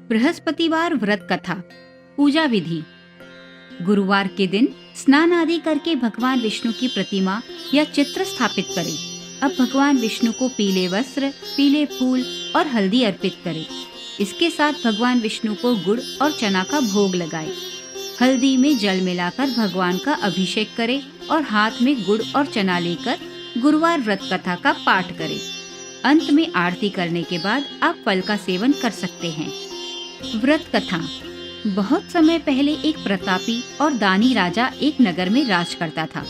बृहस्पतिवार व्रत कथा। पूजा विधि। गुरुवार के दिन स्नान आदि करके भगवान विष्णु की प्रतिमा या चित्र स्थापित करें। अब भगवान विष्णु को पीले वस्त्र, पीले फूल और हल्दी अर्पित करें। इसके साथ भगवान विष्णु को गुड़ और चना का भोग लगाएं। हल्दी में जल मिलाकर भगवान का अभिषेक करें और हाथ में गुड़ और चना लेकर गुरुवार व्रत कथा का पाठ करें। अंत में आरती करने के बाद आप फल का सेवन कर सकते हैं। व्रत कथा। बहुत समय पहले एक प्रतापी और दानी राजा एक नगर में राज करता था।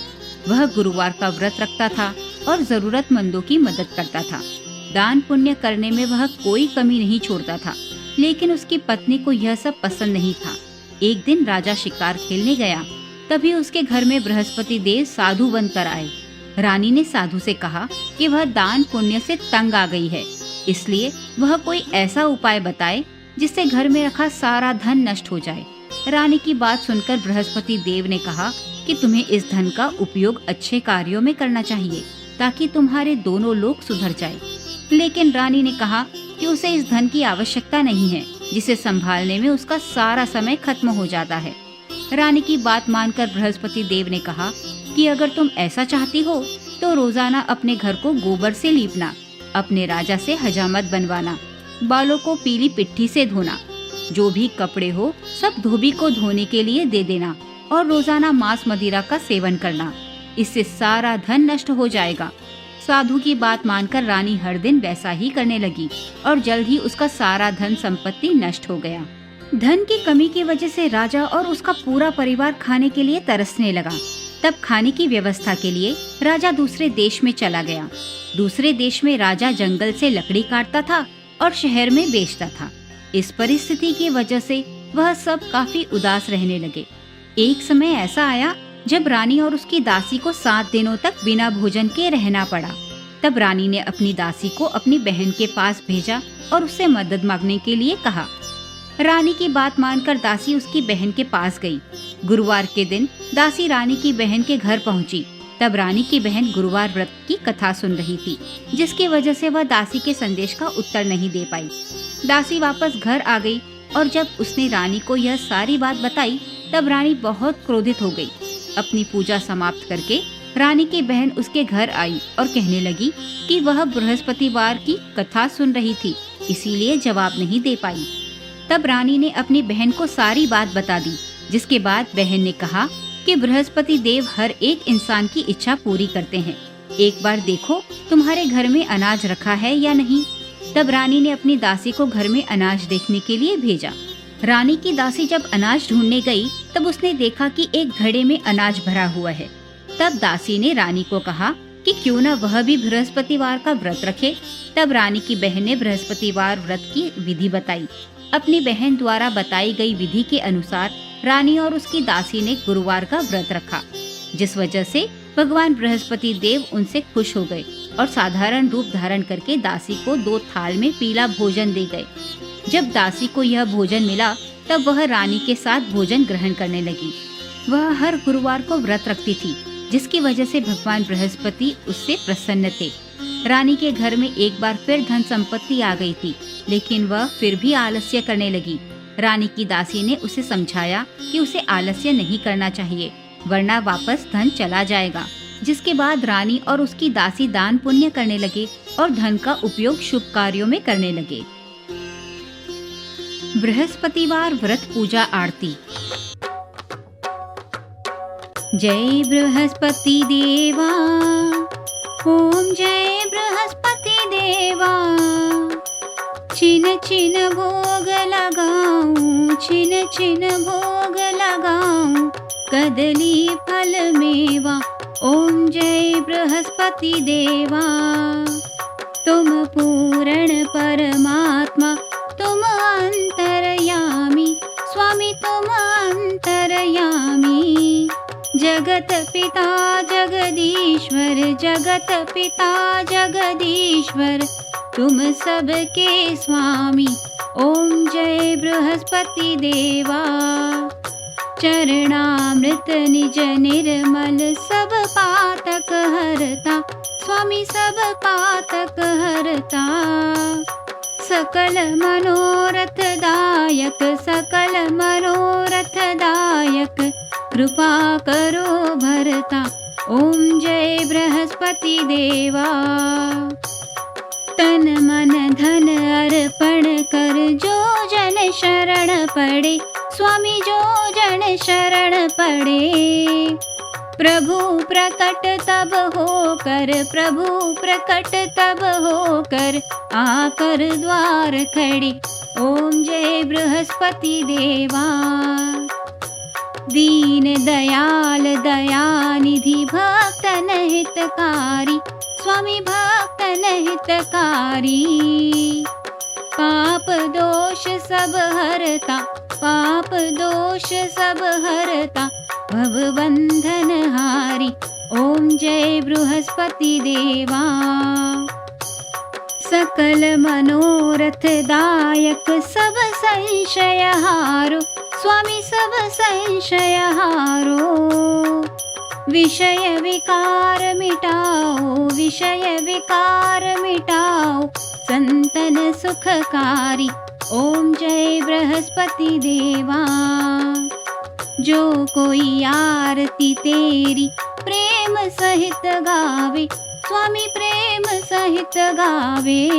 वह गुरुवार का व्रत रखता था और जरूरतमंदों की मदद करता था। दान पुण्य करने में वह कोई कमी नहीं छोड़ता था, लेकिन उसकी पत्नी को यह सब पसंद नहीं था। एक दिन राजा शिकार खेलने गया, तभी उसके घर में बृहस्पति देव साधु बनकर आए। रानी ने साधु से कहा कि वह दान पुण्य से तंग आ गई है, इसलिए वह कोई ऐसा उपाय बताए जिससे घर में रखा सारा धन नष्ट हो जाए। रानी की बात सुनकर बृहस्पति देव ने कहा कि तुम्हें इस धन का उपयोग अच्छे कार्यों में करना चाहिए, ताकि तुम्हारे दोनों लोग सुधर जाए। लेकिन रानी ने कहा कि उसे इस धन की आवश्यकता नहीं है, जिसे संभालने में उसका सारा समय खत्म हो जाता है। रानी की बात मानकर बृहस्पति देव ने कहा कि अगर तुम ऐसा चाहती हो तो रोजाना अपने घर को गोबर से लीपना, अपने राजा से हजामत बनवाना, बालों को पीली पिट्ठी से धोना, जो भी कपड़े हो सब धोबी को धोने के लिए दे देना और रोजाना मांस मदिरा का सेवन करना। इससे सारा धन नष्ट हो जाएगा। साधु की बात मानकर रानी हर दिन वैसा ही करने लगी और जल्द ही उसका सारा धन संपत्ति नष्ट हो गया। धन की कमी की वजह से राजा और उसका पूरा परिवार खाने के लिए तरसने लगा। तब खाने की व्यवस्था के लिए राजा दूसरे देश में चला गया। दूसरे देश में राजा जंगल से लकड़ी काटता था और शहर में बेचता था। इस परिस्थिति की वजह से वह सब काफी उदास रहने लगे। एक समय ऐसा आया जब रानी और उसकी दासी को 7 दिनों तक बिना भोजन के रहना पड़ा। तब रानी ने अपनी दासी को अपनी बहन के पास भेजा और उससे मदद मांगने के लिए कहा। रानी की बात मानकर दासी उसकी बहन के पास गई। गुरुवार के दिन दासी रानी की बहन के घर पहुंची। तब रानी की बहन गुरुवार व्रत की कथा सुन रही थी, जिसकी वजह से वह दासी के संदेश का उत्तर नहीं दे पाई। दासी वापस घर आ गई और जब उसने रानी को यह सारी बात बताई, तब रानी बहुत क्रोधित हो गई। अपनी पूजा समाप्त करके रानी की बहन उसके घर आई और कहने लगी कि वह बृहस्पतिवार की कथा सुन रही थी, इसीलिए जवाब नहीं दे पाई। तब रानी ने अपनी बहन को सारी बात बता दी, जिसके बाद बहन ने कहा कि बृहस्पति देव हर एक इंसान की इच्छा पूरी करते हैं। एक बार देखो तुम्हारे घर में अनाज रखा है या नहीं। तब रानी ने अपनी दासी को घर में अनाज देखने के लिए भेजा। रानी की दासी जब अनाज ढूंढने गई, तब उसने देखा कि एक घड़े में अनाज भरा हुआ है। तब दासी ने रानी को कहा कि क्यों न वह भी बृहस्पतिवार का व्रत रखे। तब रानी की बहन ने बृहस्पतिवार व्रत की विधि बताई। अपनी बहन द्वारा बताई गई विधि के अनुसार रानी और उसकी दासी ने गुरुवार का व्रत रखा, जिस वजह से भगवान बृहस्पति देव उनसे खुश हो गए और साधारण रूप धारण करके दासी को 2 थाल में पीला भोजन दे गए। जब दासी को यह भोजन मिला, तब वह रानी के साथ भोजन ग्रहण करने लगी। वह हर गुरुवार को व्रत रखती थी, जिसकी वजह से भगवान बृहस्पति उससे प्रसन्न थे। रानी के घर में एक बार फिर धन संपत्ति आ गई थी, लेकिन वह फिर भी आलस्य करने लगी। रानी की दासी ने उसे समझाया कि उसे आलस्य नहीं करना चाहिए, वरना वापस धन चला जाएगा। जिसके बाद रानी और उसकी दासी दान पुण्य करने लगे और धन का उपयोग शुभ कार्यों में करने लगे। बृहस्पतिवार व्रत पूजा आरती। जय बृहस्पति देवा, ओम जय बृहस्पति देवा। छिन छिन भोग लगाऊं, छिन छिन भोग लगाऊं, कदली फल मेवा। ओम जय बृहस्पति देवा। तुम पूर्ण परमात्मा, तुम अंतर्यामी, स्वामी तुम अंतर्यामी। जगत पिता जगदीश्वर, जगत पिता जगदीश्वर, तुम सबके स्वामी। ओम जय बृहस्पति देवा। चरणामृत निज निर्मल, सब पातक हरता, स्वामी सब पातक हरता। सकल मनोरथ दायक, दायक सकल मनोरथ दायक कृपा करो भरता। ओम जय बृहस्पति देवा। तन मन धन अर्पण कर जो जन शरण पड़े, स्वामी जो जन शरण पड़े। प्रभु प्रकट तब होकर, प्रभु प्रकट तब होकर आकर द्वार खड़े। ओम जय बृहस्पति देवा। दीन दयाल दयानिधि भक्तन हितकारी, स्वामी भक्तन हितकारी। पाप दोष सब हरता, पाप दोष सब हरता, भवबंधन हारी। ओम जय बृहस्पति देवा। सकल मनोरथ दायक सब संशय हारो, स्वामी सब संशय हारो। विषय विकार मिटाओ, विषय विकार मिटाओ, संतन सुखकारी। ओम जय बृहस्पति देवा। जो कोई आरती तेरी प्रेम सहित गावे, स्वामी प्रेम सहित गावे।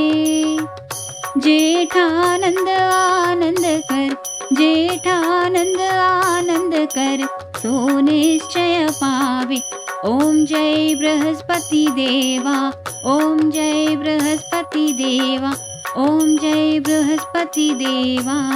जेठानंद आनंद कर, जेठानंद आनंद कर, सो निश्चय पावे। ओम जय बृहस्पति देवा। ओम जय बृहस्पति देवा। ओम जय बृहस्पति देवा।